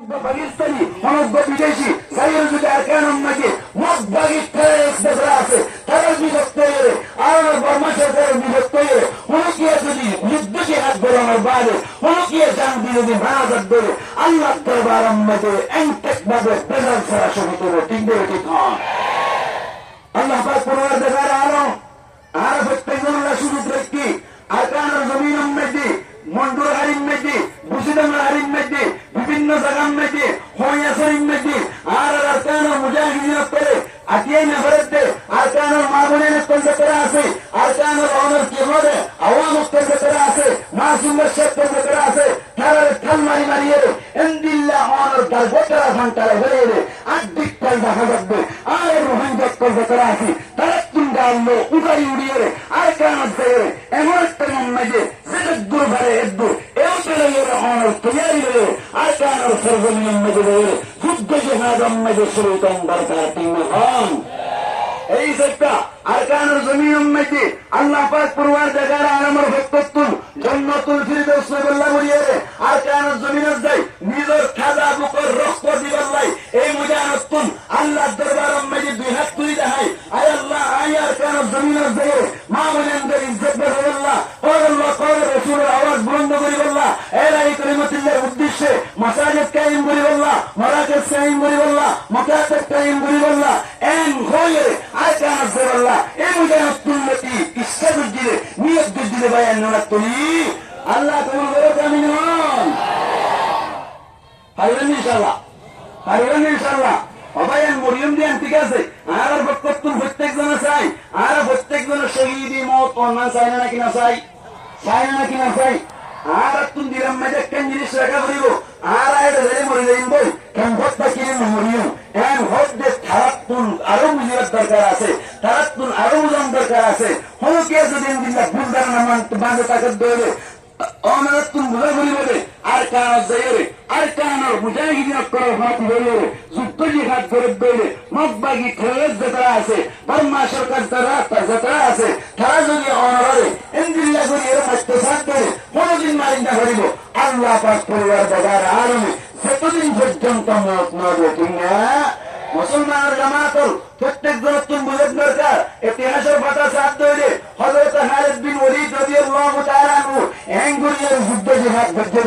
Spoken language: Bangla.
পাকিস্তানি অনগ্য বিদেশি সাইয়ের যদি আরকানুন মাঝে মতবাগী যারা আছে তারা বিভক্ত হয়ে আর বর্মা সরকারের বিভক্ত হয়ে হুলকিয়ে যদি যুদ্ধকে হাত ধরানোর বাইরে হুলকিয়ে শান্তি যদি ভাড়া ধরে আল্লাহ দরবার মাঝে এনটেক ভাবে প্রেজার ছাড়া শহীদ হবে ঠিক দেবে ঠিক হন আল্লাহ পাক পরওয়ারদিগার আলম আর প্রত্যেকজনরা সুযোগ রেখে আরকানুল জমিন মধ্যে মন্ডুর হারিম মধ্যে বুসিদামার হারিম মধ্যে বিভিন্ন জায়গার মধ্যে হইয়াসরিম মধ্যে আর আরকানুল মুজাহিদিন করে আটিয়াই নগরেতে আরকানুল মামুনের কলকাতা আছে আরকানুল অনর কিবরে আওয়াম কলকাতা আছে মাসুমের শেখ কলকাতা আছে তারার থাল মারিয়ে এন্দিল্লাহ অনর তার গোটারা ঘন্টারে হয়ে আদিক কাল দেখা যাবে আর রোহিঙ্গা কলকাতা আছে তারা তুঙ্গা আনলো উড়াই উড়িয়ে আরকানুল দেয় এমন একটা মধ্যে দুর্বারে এদ্দুর এও চলে গেলে অনর তৈরি হয়ে আরকানুল সর্বনিয়ম মধ্যে যুদ্ধ জেহাদম মধ্যে শুরুতম দরকার তিন হন এই একটা আরকানুল জমিন মধ্যে আল্লাহ পাক পরওয়ারদিগার আলমের ভক্ততুল জান্নাতুল ফিরদাউস বল্লা বলিয়ে আরকানুল জমিনের যাই নিজের খাজা বুকর রক্ত দিবাল্লাই এই মুজাহিদুন আল্লাহ দরবার মধ্যে দুই হাত তুলে দেয় আয় আল্লাহ আয় আরকানুল জমিনের যাই মা বোনদের ইজ্জত করে আল্লাহ আল্লাহ করে রাসূলের আওয়াজ বুলন্দ করে আল্লাহ এলাই কালিমাতুল্লাহর উদ্দেশ্যে মাসাজিদ কায়েম করে আল্লাহ মারাকাজ কায়েম করে আল্লাহ মাকাতাব কায়েম করে আল্লাহ এন হয়ে আরকানুল জমিন এই মুজাহিদুন মতি ইচ্ছা দিলে নিয়ত দিলে বায়ান না তুলি আল্লাহ তোমার বড় কামিন হন পারবেন ইনশাআল্লাহ অবায়ান মরিয়ম দিয়ান ঠিক আছে আর বক্তব্য প্রত্যেকজন চাই আর প্রত্যেকজন শহীদি মত না চাই না নাকি না চাই আর তুমি দিলাম মাঝে কেন জিনিস রাখা করিব আর এটা ধরে মরে যাইব কেন ভোটটা কিনে মরিয়ম এন ভোট যে তারাতুন আরো বুঝার দরকার আছে তারাতুন আরো বুঝার দরকার আছে হলকে যদি বুঝদার না বাঁধে তাকে দৌড়ে অনারাতুন বুঝা বলিবে আর কান যাইরে আর কানোর মুজাহিদিন করে হাত ধরে যুদ্ধ জিহাদ করে দৌড়ে মতবাগী খেলে যেটা আছে বর্মা সরকার যারা আছে তারা যদি অনারে ইন্দিল্লা করে এর মধ্যে করে কোনদিন মারি না করিব আল্লাহ পাক পরওয়ারদিগার আলমে যতদিন পর্যন্ত মত না দেখি না মুসলমানের জামাতের প্রত্যেক জনতুন বুঝের দরকার ইতিহাসের পাতা সাথ ধরে হযরত খালিদ বিন ওয়ালিদ রাদিয়াল্লাহু তাআলা আনহু এঙ্গুরিয়ার যুদ্ধ জিহাদ করতে